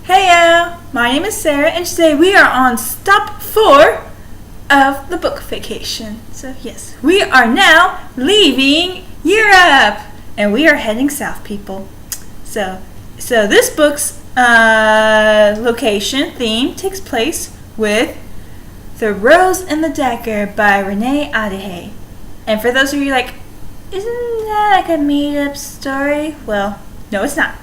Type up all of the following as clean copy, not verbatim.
Heyo, my name is Sarah, and today we are on stop 4 of the book vacation. So yes, we are now leaving Europe, and we are heading south, people. So this book's location theme takes place with The Rose and the Dagger by Renee Ahdieh. And for those of you like, isn't that like a made-up story? Well, no, it's not.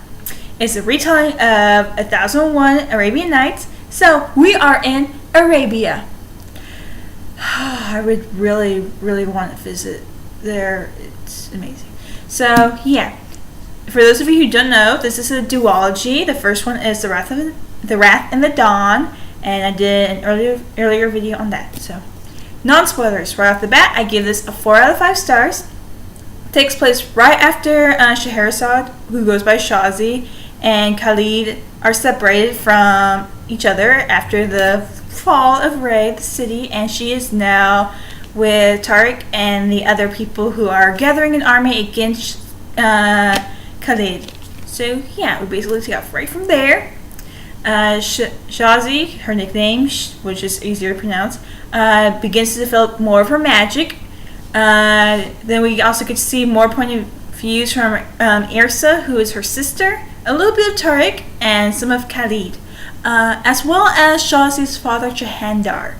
It's a retelling of 1001 Arabian Nights. So we are in Arabia. I would really, really want to visit there. It's amazing. So yeah, for those of you who don't know, this is a duology. The first one is The Wrath and the Dawn, and I did an earlier video on that. So non-spoilers right off the bat, I give this a 4 out of 5 stars. It takes place right after Scheherazade, who goes by Shazi, and Khalid are separated from each other after the fall of Ray, the city, and she is now with Tariq and the other people who are gathering an army against Khalid. So yeah, we basically take off right from there. Shazi, her nickname, which is easier to pronounce, begins to develop more of her magic. Then we also get to see more point of views from Irsa, who is her sister, a little bit of Tariq, and some of Khalid, as well as Shazi's father, Jahandar.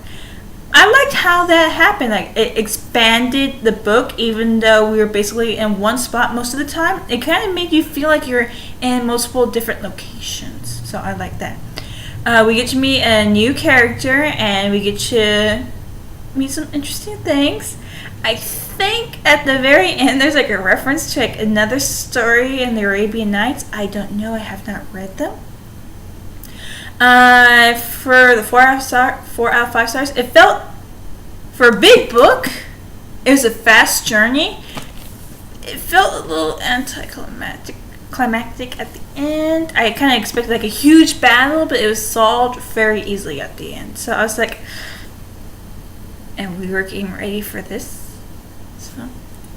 I liked how that happened. Like, it expanded the book, even though we were basically in one spot most of the time. It kind of made you feel like you're in multiple different locations. So I like that. We get to meet a new character, and we get to meet some interesting things. I think at the very end there's like a reference to like another story in the Arabian Nights. I don't know. I have not read them. For the 4 out of 5 stars, it felt, for a big book, it was a fast journey. It felt a little anticlimactic at the end. I kind of expected like a huge battle, but it was solved very easily at the end. So I was like, and we were getting ready for this. So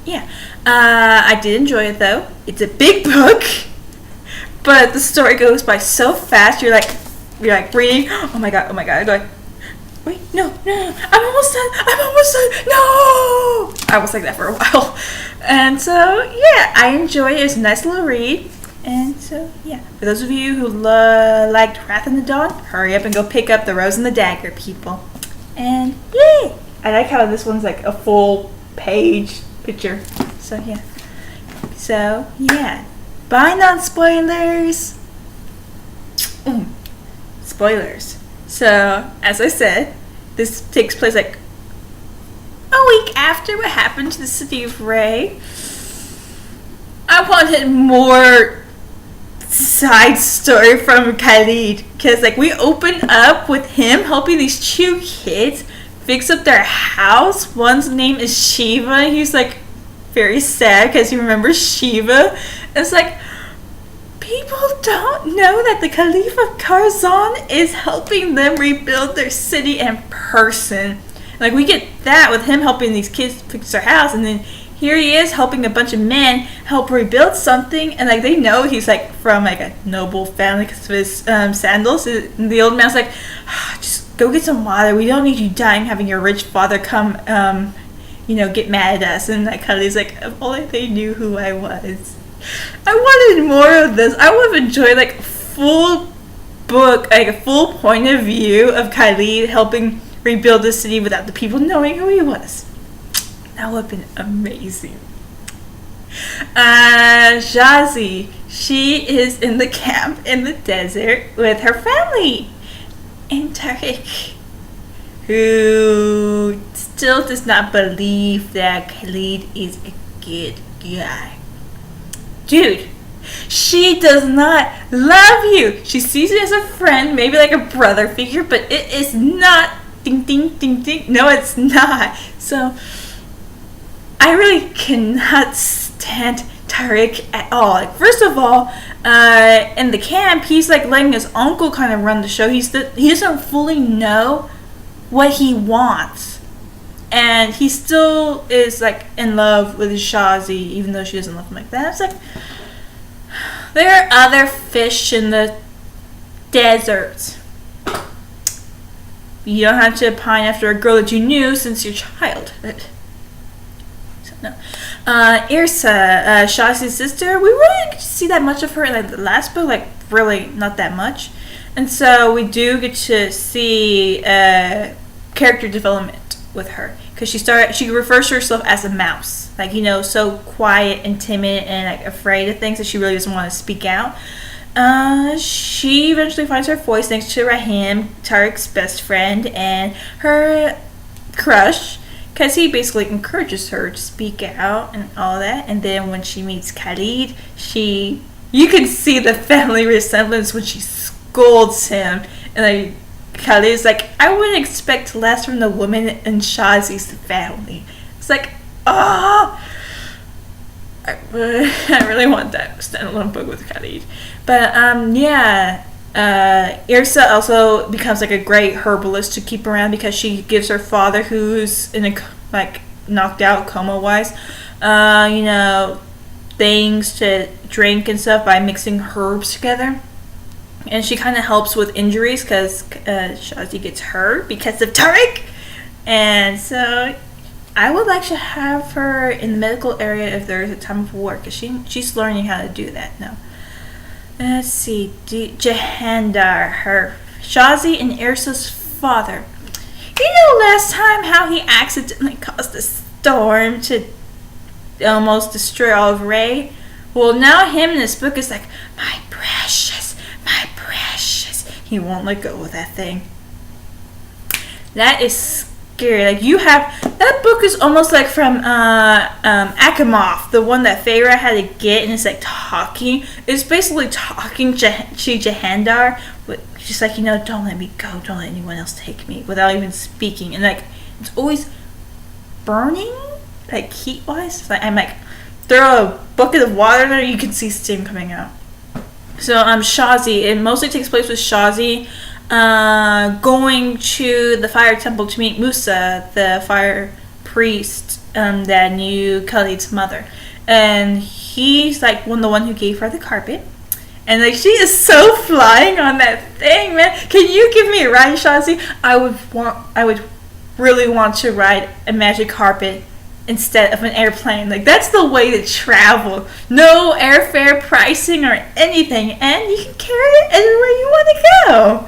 yeah, I did enjoy it though. It's a big book, but the story goes by so fast. You're like reading. Oh my god! I'm like, wait, no, I'm almost done. No, I was like that for a while, and so yeah, I enjoy it. It's a nice little read, and so yeah, for those of you who liked Wrath and the Dawn, hurry up and go pick up The Rose and the Dagger, people. And yay! I like how this one's like a full page picture. So yeah. Bye, non-spoilers. Spoilers. So, as I said, this takes place like a week after what happened to the city of Ray. I wanted more side story from Khalid, because like we open up with him helping these 2 kids fix up their house. One's name is Shiva. He's like very sad because he remembers Shiva. It's like, people don't know that the Caliph of Karzan is helping them rebuild their city in person. Like, we get that with him helping these kids fix their house, and then here he is helping a bunch of men help rebuild something, and like they know he's like from like a noble family because of his sandals. And the old man's like, just go get some water. We don't need you dying having your rich father come, get mad at us. And like Khalid's like, if only they knew who I was. I wanted more of this. I would have enjoyed like full book, like a full point of view of Khalid helping rebuild the city without the people knowing who he was. That would have been amazing. Shazi, she is in the camp in the desert with her family. And Tariq, who still does not believe that Khalid is a good guy. Dude, she does not love you. She sees you as a friend, maybe like a brother figure, but it is not. Ding, ding, ding, ding. No, it's not. So, I really cannot stand Tariq at all. Like, first of all, in the camp, he's like letting his uncle kind of run the show. He doesn't fully know what he wants, and he still is like in love with Shazi, even though she doesn't love him like that. It's like, there are other fish in the desert. You don't have to pine after a girl that you knew since your childhood. So, no. Yrsa, Shazi's sister, we really didn't get to see that much of her in like, the last book, like really not that much. And so we do get to see character development with her. Because she refers to herself as a mouse. Like, so quiet and timid and like afraid of things that she really doesn't want to speak out. She eventually finds her voice thanks to Rahim, Tariq's best friend, and her crush, because he basically encourages her to speak out and all that. And then when she meets Khalid, you can see the family resemblance when she scolds him, and like Khalid's like, I wouldn't expect less from the woman in Shazi's family. It's like, I really want that standalone book with Khalid. But Yrsa also becomes like a great herbalist to keep around because she gives her father, who's in a like knocked out coma wise, things to drink and stuff by mixing herbs together. And she kind of helps with injuries because Shazi gets hurt because of Tariq. And so I would like to have her in the medical area if there's a time of war, because she's learning how to do that now. Let's see. Jahandar, her Shazi and Yrsa's father. Last time how he accidentally caused a storm to almost destroy all of Ray? Well, now him in this book is like, my precious. He won't let go of that thing. That is scary. Like, that book is almost like from Akhimov, the one that Feyre had to get, and it's like talking. It's basically talking to Jahandar, just like, don't let me go, don't let anyone else take me, without even speaking. And like, it's always burning, like heat-wise. Like, I'm like, throw a bucket of water there, you can see steam coming out. So Shazi, it mostly takes place with Shazi going to the fire temple to meet Musa, the fire priest that knew Khalid's mother. And he's like the one who gave her the carpet. And like, she is so flying on that thing, man. Can you give me a ride, Shazi? I would really want to ride a magic carpet instead of an airplane. Like, that's the way to travel. No airfare pricing or anything, and you can carry it anywhere you want to go.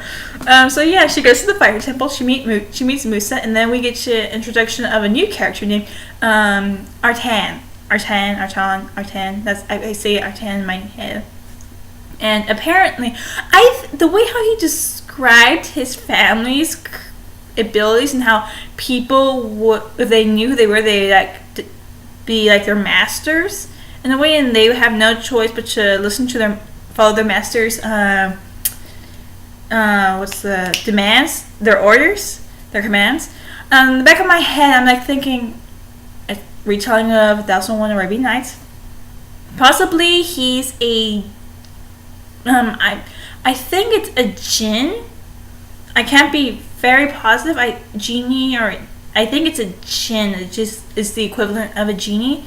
So yeah, she goes to the fire temple. She meets Musa, and then we get to introduction of a new character named Artan. That's I say Artan in my head. And apparently, the way how he described his family's abilities and how people would, if they knew who they were, they like be like their masters in a way, and they would have no choice but to follow their masters what's the demands, their orders, their commands. In the back of my head, I'm like thinking a retelling of 1001 Arabian Nights. Possibly he's a I think it's a jinn. I can't be very positive. Genie, or I think it's a jinn. It just is the equivalent of a genie,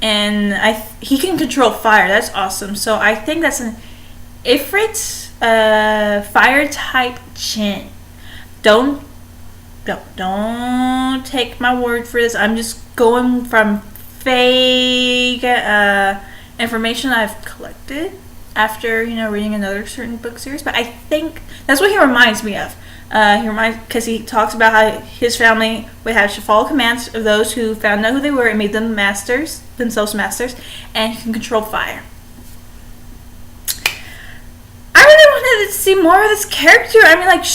and he can control fire. That's awesome. So I think that's an Ifrit, fire type jinn. Don't take my word for this. I'm just going from vague information I've collected after reading another certain book series. But I think that's what he reminds me of. Because he talks about how his family would have to follow commands of those who found out who they were and made them themselves masters, and he can control fire. I really wanted to see more of this character. I mean, like,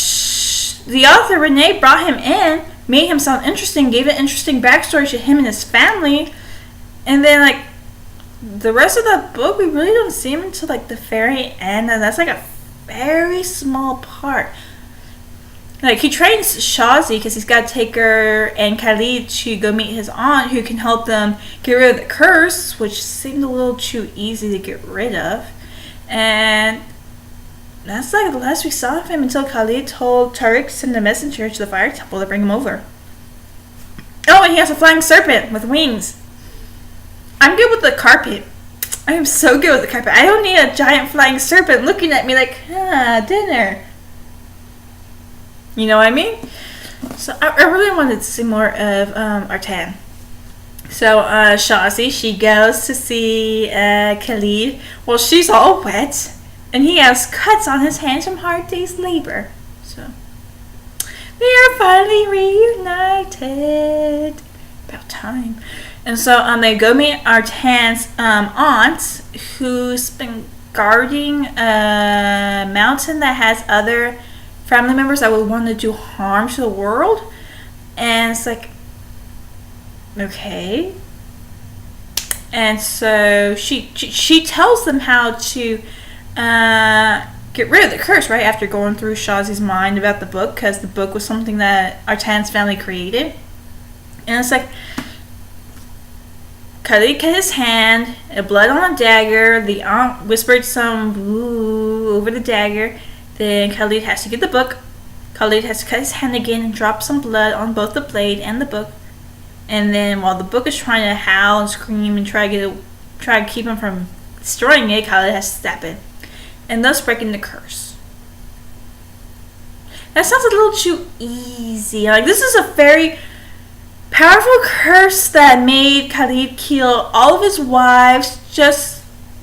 the author Renee brought him in, made him sound interesting, gave an interesting backstory to him and his family, and then like the rest of the book, we really don't see him until like the very end, and that's like a very small part. Like, he trains Shazi because he's got to take her and Khalid to go meet his aunt, who can help them get rid of the curse, which seemed a little too easy to get rid of. And that's like the last we saw of him until Khalid told Tariq to send a messenger to the fire temple to bring him over. Oh, and he has a flying serpent with wings. I'm good with the carpet. I am so good with the carpet. I don't need a giant flying serpent looking at me like, dinner. You know what I mean? So I really wanted to see more of Artan. So Shazi, she goes to see Khalid. Well, she's all wet, and he has cuts on his hands from hard day's labor. So they are finally reunited. About time. And so they go meet Artan's aunt, who's been guarding a mountain that has other family members that would want to do harm to the world. And it's like, okay. And so she tells them how to get rid of the curse, right? After going through Shazi's mind about the book, because the book was something that Artan's family created. And it's like, Khalid cut his hand, blood on a dagger. The aunt whispered some boo over the dagger. Then Khalid has to get the book. Khalid has to cut his hand again and drop some blood on both the blade and the book. And then while the book is trying to howl and scream and try to keep him from destroying it, Khalid has to stab it, and thus breaking the curse. That sounds a little too easy. Like, this is a very powerful curse that made Khalid kill all of his wives just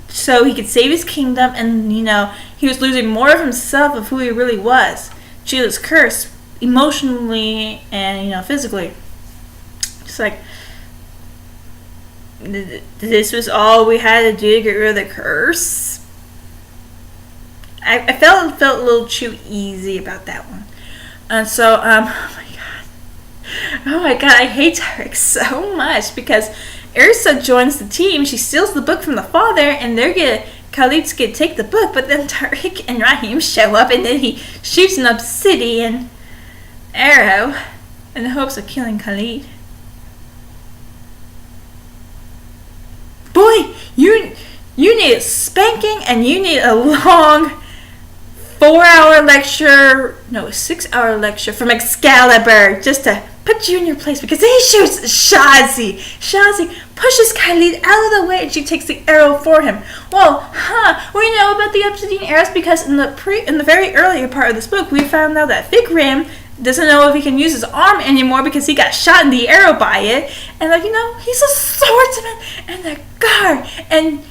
so he could save his kingdom, and he was losing more of himself, of who he really was. Sheila's curse, emotionally and physically. It's like, this was all we had to do to get rid of the curse. I felt a little too easy about that one. And so oh my god, I hate Tariq so much, because Ersa joins the team. She steals the book from the father, and Khalid's gonna take the book, but then Tariq and Rahim show up, and then he shoots an obsidian arrow in the hopes of killing Khalid. Boy, you need a spanking, and you need a long 6-hour lecture from Excalibur just to put you in your place, because then he shoots Shazi. Shazi pushes Khalid out of the way, and she takes the arrow for him. Well, we know about the obsidian arrows because in the very earlier part of this book, we found out that Fikrim doesn't know if he can use his arm anymore because he got shot in the arrow by it, and he's a swordsman and a guard, and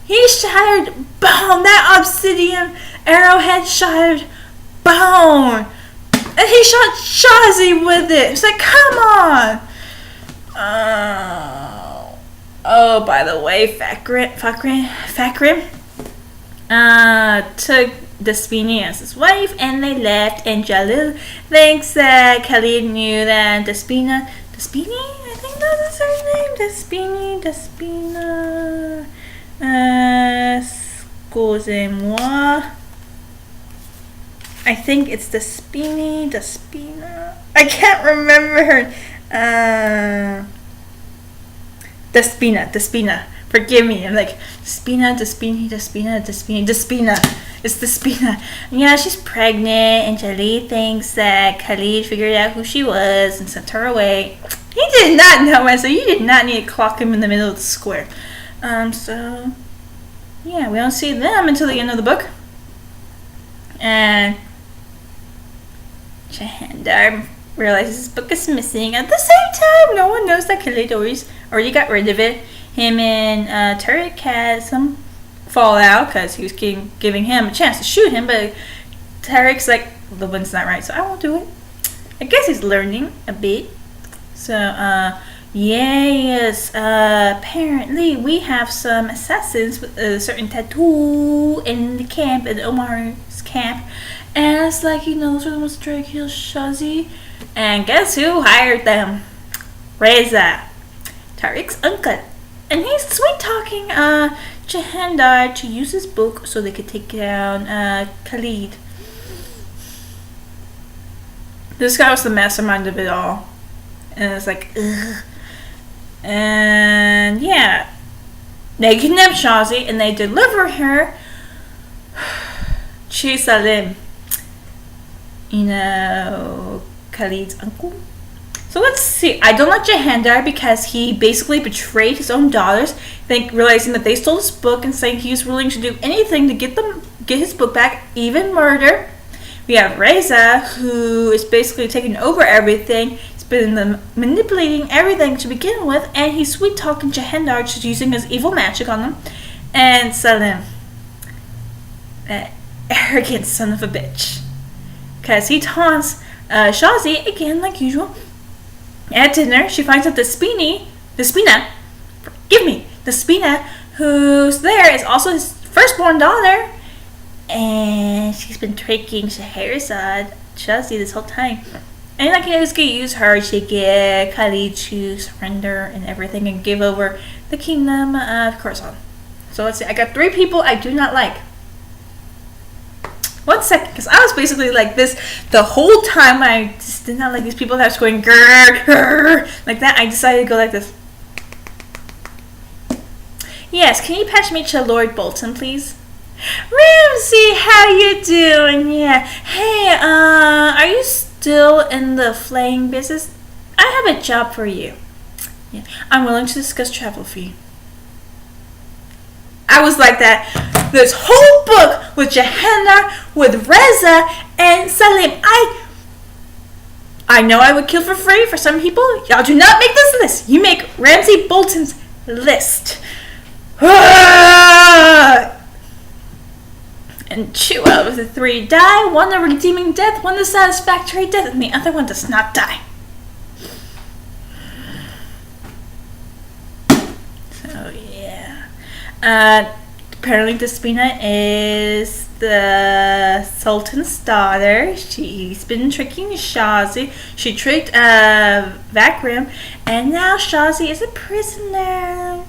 he shattered bone. That obsidian arrowhead shattered bone. And he shot Shazi with it. It's like, come on. Oh, by the way, Fakrim took Despina as his wife, and they left. And Jalil thinks that Khalid knew that Despina, I think that was her name. Despina. Excusez-moi. I think it's Despina. I can't remember her. Despina. Forgive me. I'm like, Despina. It's Despina. Yeah, she's pregnant, and Jalil thinks that Khalid figured out who she was and sent her away. He did not know, so you did not need to clock him in the middle of the square. So, yeah, we don't see them until the end of the book. And Jahandar realizes his book is missing. At the same time, no one knows that Khalid already got rid of it. Him and Tariq had some fallout because he was giving him a chance to shoot him, but Tariq's like, the wind's not right, so I won't do it. I guess he's learning a bit. So, yes, apparently we have some assassins with a certain tattoo in the camp, in Omar's camp. And it's like, those are the ones trying to kill Shazi. And guess who hired them? Reza, Tariq's uncle. And he's sweet-talking Jahandar to use his book so they could take down Khalid. This guy was the mastermind of it all. And it's like, ugh. And yeah, they kidnap Shazi and they deliver her to Salim, Khalid's uncle. So let's see. I don't like Jahandar because he basically betrayed his own daughters, realizing that they stole his book and saying he was willing to do anything to get his book back, even murder. We have Reza, who is basically taking over everything. He's been manipulating everything to begin with, and he's sweet-talking Jahandar, just using his evil magic on them. And Salim, that arrogant son of a bitch, because he taunts Shazi again like usual. At dinner, she finds out Despina, who's there, is also his firstborn daughter. And she's been tricking Scheherazade, Shazi, this whole time. And I can just use her to get Khalid to surrender and everything and give over the kingdom of Khorasan. So let's see, I got 3 people I do not like. 1 second, because I was basically like this the whole time. I just did not like these people that was going grrr, grrr, like that. I decided to go like this. Yes, can you patch me to Lord Bolton, please? Ramsay, how you doing? Yeah. Hey, are you still in the flaying business? I have a job for you. Yeah, I'm willing to discuss travel fee. I was like that this whole book with Jahandar, with Reza, and Salim. I know I would kill for free for some people. Y'all do not make this list. You make Ramsay Bolton's list. And 2 out of the 3 die. 1 a redeeming death, 1 a satisfactory death, and the other one does not die. So yeah. Apparently Despina is the Sultan's daughter. She's been tricking Shazi. She tricked Vakram, and now Shazi is a prisoner.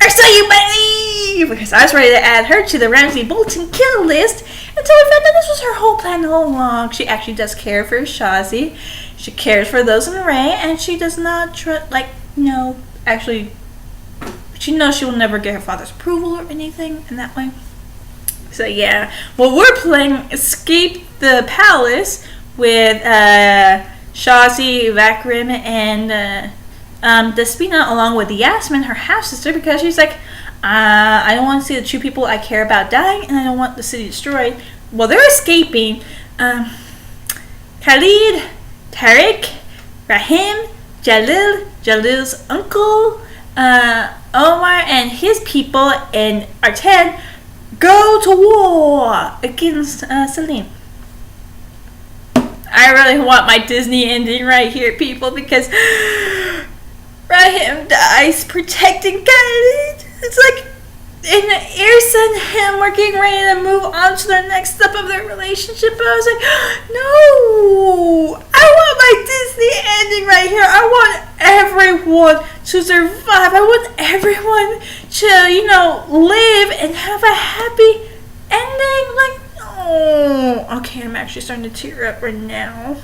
Or so you believe! Because I was ready to add her to the Ramsay Bolton kill list until I found out this was her whole plan all along. She actually does care for Shazi. She cares for those in Ray, and she does not actually, she knows she will never get her father's approval or anything in that way. So yeah, well, we're playing Escape the Palace with Shazi, Vakram, and Despina, along with Yasmin, her half-sister, because she's like, I don't want to see the 2 people I care about dying, and I don't want the city destroyed. Well, they're escaping. Khalid, Tariq, Rahim, Jalil's uncle, Omar, and his people, and Artan go to war against Salim. I really want my Disney ending right here, people, because Rahim dies protecting Khalid. It's like in Irsa and him were getting ready to move on to their next step of their relationship. But I was like, no, I want my Disney ending right here. I want everyone to survive. I want everyone to, live and have a happy ending. Like, oh, okay, I'm actually starting to tear up right now.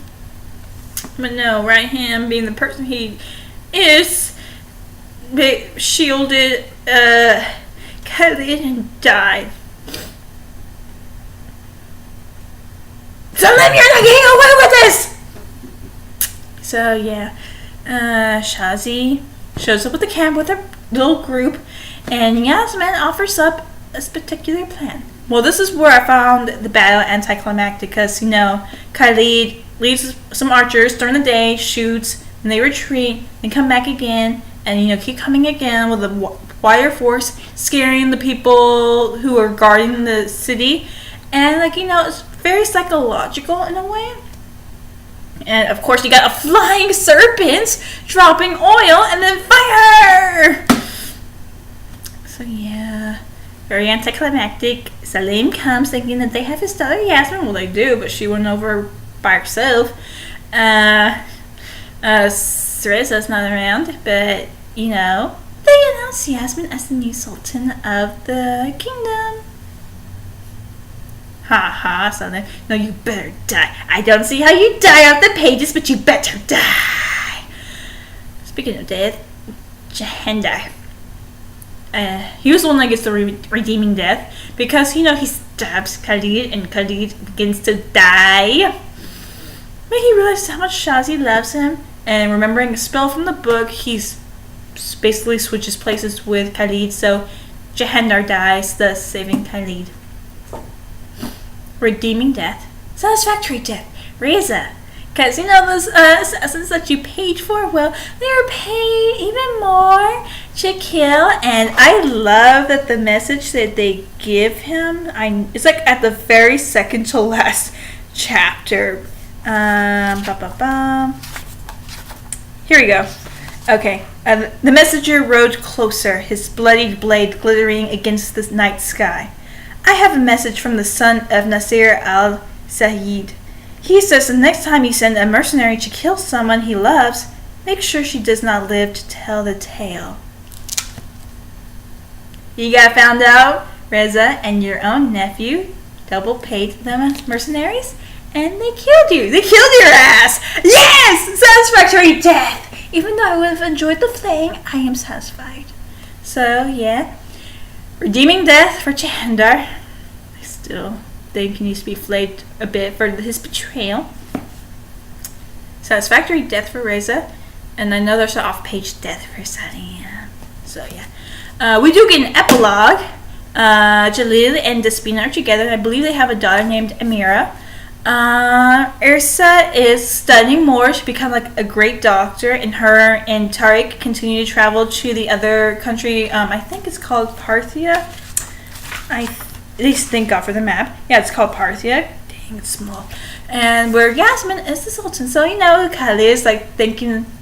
But no, Rahim, being the person he is, they shielded Khalid and died. Salim, you're not getting away with this! So yeah, Shazi shows up at the camp with her little group, and Yasmin offers up a particular plan. Well, this is where I found the battle anticlimactic, because Khalid leaves some archers during the day, shoots, and they retreat, and come back again, and keep coming again with a wider force, scaring the people who are guarding the city, and it's very psychological in a way. And of course, you got a flying serpent dropping oil and then fire. So yeah, very anticlimactic. Salim comes thinking that they have his daughter Yasmin. Well, they do, but she went over by herself. Reza's not around, but they announce Yasmin as the new sultan of the kingdom. Ha ha, Salim. No, you better die. I don't see how you die off the pages, but you better die. Speaking of death, Jahandar. He was the one that gets the redeeming death, because he stabs Khalid, and Khalid begins to die. But he realizes how much Shazi loves him, and remembering a spell from the book, he's basically switches places with Khalid, so Jahandar dies, thus saving Khalid. Redeeming death. Satisfactory death. Reza. Because, those assassins that you paid for, well, they're paid even more to kill. And I love that the message that they give him, it's like at the very second to last chapter. Here we go. Okay. The messenger rode closer, his bloodied blade glittering against the night sky. I have a message from the son of Nasir al-Sayyid. He says the next time you send a mercenary to kill someone he loves, make sure she does not live to tell the tale. You got found out, Reza and your own nephew double paid them mercenaries, and they killed you. They killed your ass! Yes! Satisfactory death! Even though I would have enjoyed the flaying, I am satisfied. So, yeah. Redeeming death for Jahandar. I still think he needs to be flayed a bit for his betrayal. Satisfactory death for Reza. And another off-page death for Salim. So, yeah. We do get an epilogue. Jalil and Despina are together. I believe they have a daughter named Amira. Irsa is studying more to become like a great doctor, and her and Tariq continue to travel to the other country. I think it's called Parthia. At least thank God for the map. Yeah, it's called Parthia. Dang, it's small. And where Yasmin is the Sultan. So, Khalid is like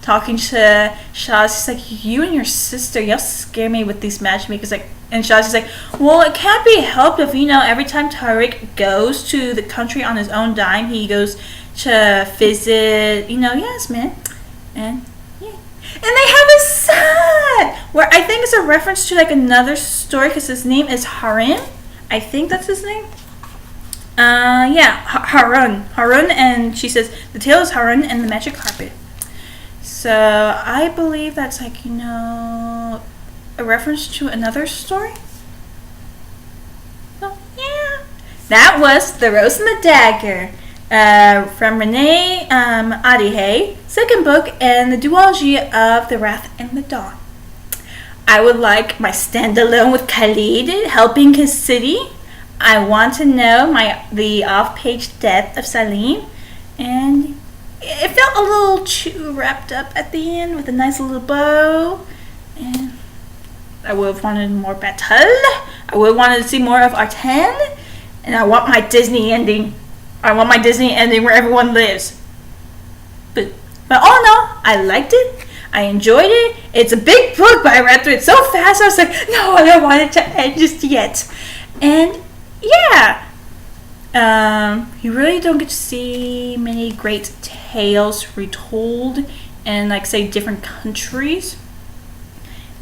talking to Shaz. He's like, you and your sister, y'all scare me with these matchmakers. And Shaz is like, well, it can't be helped if, every time Tariq goes to the country on his own dime, he goes to visit, Yasmin. And, yeah. And they have a son! Where I think it's a reference to, another story, because his name is Harun. I think that's his name. Harun. Harun, and she says, the tale is Harun and the magic carpet. So, I believe that's a reference to another story? Oh, yeah. That was The Rose and the Dagger from Renee Adihey, second book in the duology of The Wrath and the Dawn. I would like my standalone with Khalid helping his city. I want to know the off-page death of Salim, and it felt a little too wrapped up at the end with a nice little bow. And I would have wanted more battle. I would have wanted to see more of Artan, and I want my Disney ending. I want my Disney ending where everyone lives. But all in all, I liked it. I enjoyed it. It's a big book, but I read through it so fast. I was like, no, I don't want it to end just yet. And yeah, you really don't get to see many great tales retold in, say, different countries.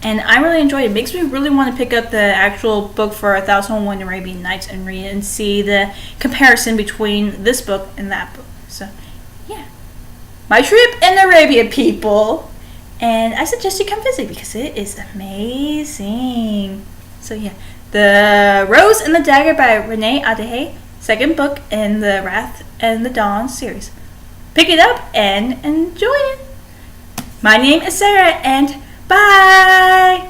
And I really enjoyed it. It makes me really want to pick up the actual book for 1001 Arabian Nights and read it and see the comparison between this book and that book. So, yeah. My trip in Arabia, people. And I suggest you come visit because it is amazing. So, yeah. The Rose and the Dagger by Renee Adihey, second book in the Wrath and the Dawn series. Pick it up and enjoy it. My name is Sarah, and bye!